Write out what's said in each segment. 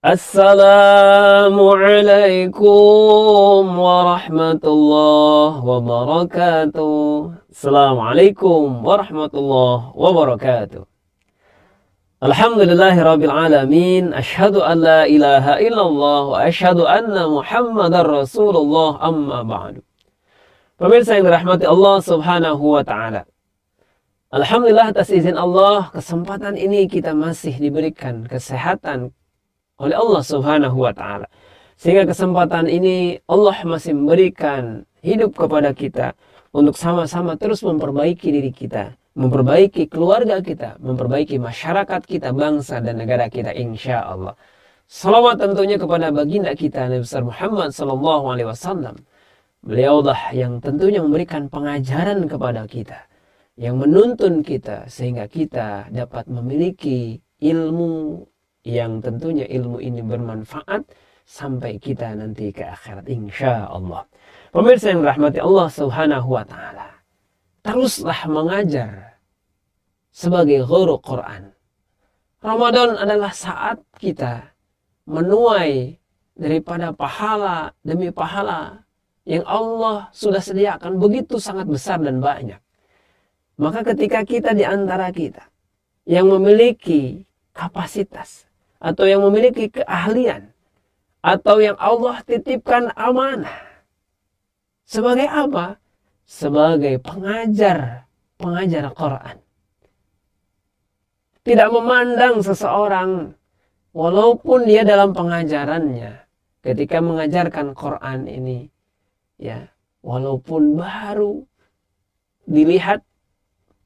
Assalamualaikum warahmatullahi wabarakatuh. Assalamualaikum warahmatullahi wabarakatuh. Alhamdulillahirabbil alamin. Asyhadu an la ilaha illallah wa asyhadu anna Muhammadar Rasulullah, amma ba'du. Pemirsa yang dirahmati Allah Subhanahu wa taala. Alhamdulillah atas izin Allah, kesempatan ini kita masih diberikan kesehatan oleh Allah Subhanahu wa taala. Sehingga kesempatan ini Allah masih memberikan hidup kepada kita untuk sama-sama terus memperbaiki diri kita, memperbaiki keluarga kita, memperbaiki masyarakat kita, bangsa dan negara kita, insya Allah. Salawat tentunya kepada baginda kita Nabi besar Muhammad sallallahu alaihi wasallam. Beliaulah yang tentunya memberikan pengajaran kepada kita, yang menuntun kita sehingga kita dapat memiliki ilmu yang tentunya ilmu ini bermanfaat sampai kita nanti ke akhirat, insya Allah. Pemirsa yang rahmati Allah Subhanahu wa taala, teruslah mengajar sebagai guru Quran. Ramadan adalah saat kita menuai daripada pahala demi pahala yang Allah sudah sediakan begitu sangat besar dan banyak. Maka ketika kita di antara kita yang memiliki kapasitas atau yang memiliki keahlian atau yang Allah titipkan amanah sebagai apa? Sebagai pengajar Quran. Tidak memandang seseorang walaupun dia dalam pengajarannya ketika mengajarkan Quran ini, ya, walaupun baru dilihat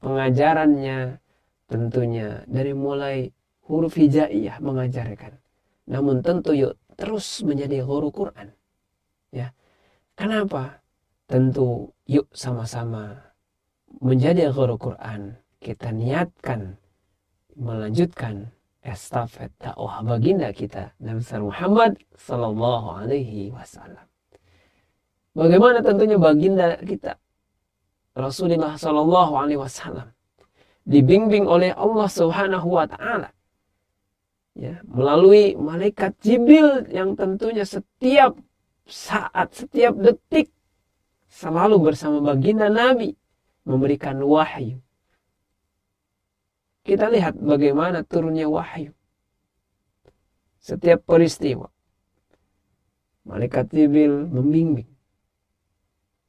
pengajarannya tentunya dari mulai huruf hijaiyah mengajarkan, namun tentu yuk terus menjadi guru Quran, ya. Kenapa? Tentu yuk sama-sama menjadi guru Quran. Kita niatkan melanjutkan estafet dakwah baginda kita Nabi besar Muhammad sallallahu alaihi wasallam. Bagaimana tentunya baginda kita Rasulullah sallallahu alaihi wasallam dibimbing oleh Allah Subhanahu wa taala, ya, melalui malaikat Jibril yang tentunya setiap saat, setiap detik selalu bersama baginda Nabi memberikan wahyu. Kita lihat bagaimana turunnya wahyu. Setiap peristiwa malaikat Jibril membimbing.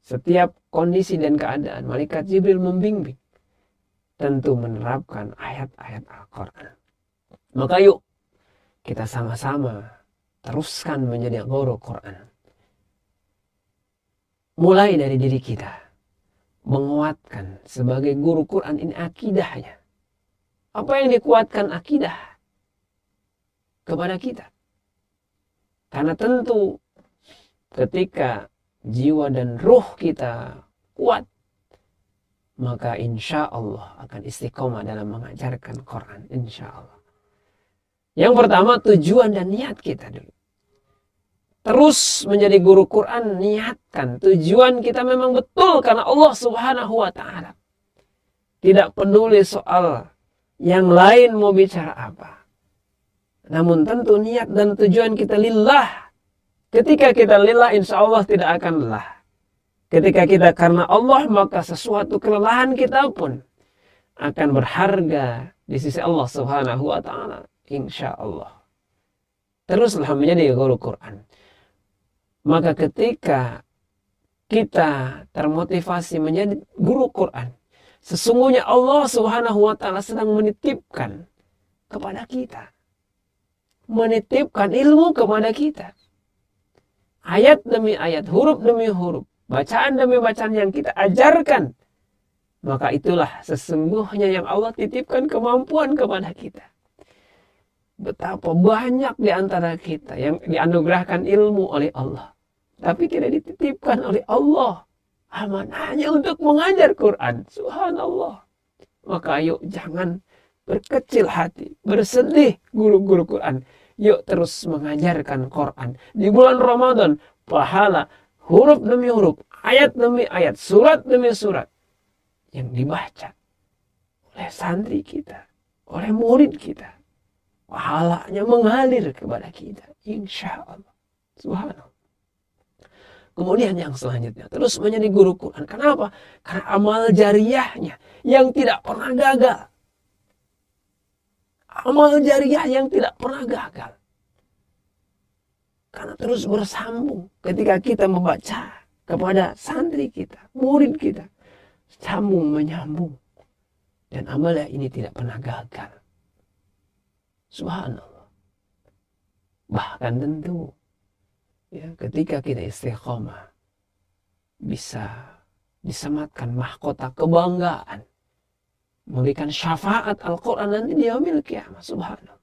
Setiap kondisi dan keadaan malaikat Jibril membimbing. Tentu menerapkan ayat-ayat Al-Quran. Maka yuk kita sama-sama teruskan menjadi guru Quran. Mulai dari diri kita, menguatkan sebagai guru Quran ini akidahnya. Apa yang dikuatkan akidah kepada kita? Karena tentu ketika jiwa dan ruh kita kuat, maka insya Allah akan istiqomah dalam mengajarkan Quran, insya Allah. Yang pertama, tujuan dan niat kita dulu. Terus menjadi guru Quran, niatkan. Tujuan kita memang betul karena Allah Subhanahu wa ta'ala. Tidak peduli soal yang lain mau bicara apa. Namun tentu niat dan tujuan kita lillah. Ketika kita lillah, insya Allah tidak akan lelah. Ketika kita karena Allah, maka sesuatu kelelahan kita pun akan berharga di sisi Allah Subhanahu wa ta'ala. Insya Allah. Teruslah menjadi guru Quran. Maka ketika kita termotivasi menjadi guru Quran, sesungguhnya Allah Subhanahu wa ta'ala sedang menitipkan kepada kita. Menitipkan ilmu kepada kita. Ayat demi ayat, huruf demi huruf, bacaan demi bacaan yang kita ajarkan. Maka itulah sesungguhnya yang Allah titipkan kemampuan kepada kita. Betapa banyak di antara kita yang dianugerahkan ilmu oleh Allah, tapi tidak dititipkan oleh Allah amanahnya untuk mengajar Quran. Subhanallah. Maka yuk jangan berkecil hati, bersedih guru-guru Quran. Yuk terus mengajarkan Quran. Di bulan Ramadan, pahala huruf demi huruf, ayat demi ayat, surat demi surat yang dibaca oleh santri kita, oleh murid kita, pahalanya mengalir kepada kita, insya Allah. Subhanallah. Kemudian yang selanjutnya, terus menjadi guru Quran. Kenapa? Karena amal jariyahnya yang tidak pernah gagal. Amal jariyah yang tidak pernah gagal. Karena terus bersambung ketika kita membaca kepada santri kita, murid kita. Sambung menyambung. Dan amalnya ini tidak pernah gagal. Subhanallah. Bahkan tentu ya, ketika kita istiqomah bisa disematkan mahkota kebanggaan, memberikan syafaat Al-Quran nanti di yaumil qiyamah. Subhanallah.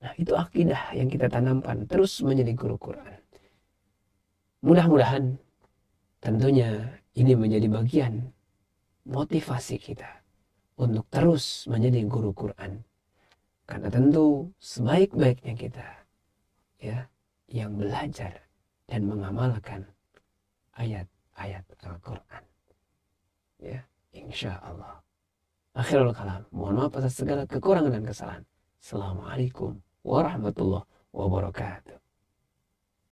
Nah, itu akidah yang kita tanamkan terus menjadi guru Quran. Mudah-mudahan tentunya ini menjadi bagian motivasi kita untuk terus menjadi guru Quran. Karena tentu sebaik-baiknya kita ya yang belajar dan mengamalkan ayat-ayat Al-Quran. Ya, insya Allah. Akhirul kalam. Mohon maaf atas segala kekurangan dan kesalahan. Assalamualaikum warahmatullahi wabarakatuh.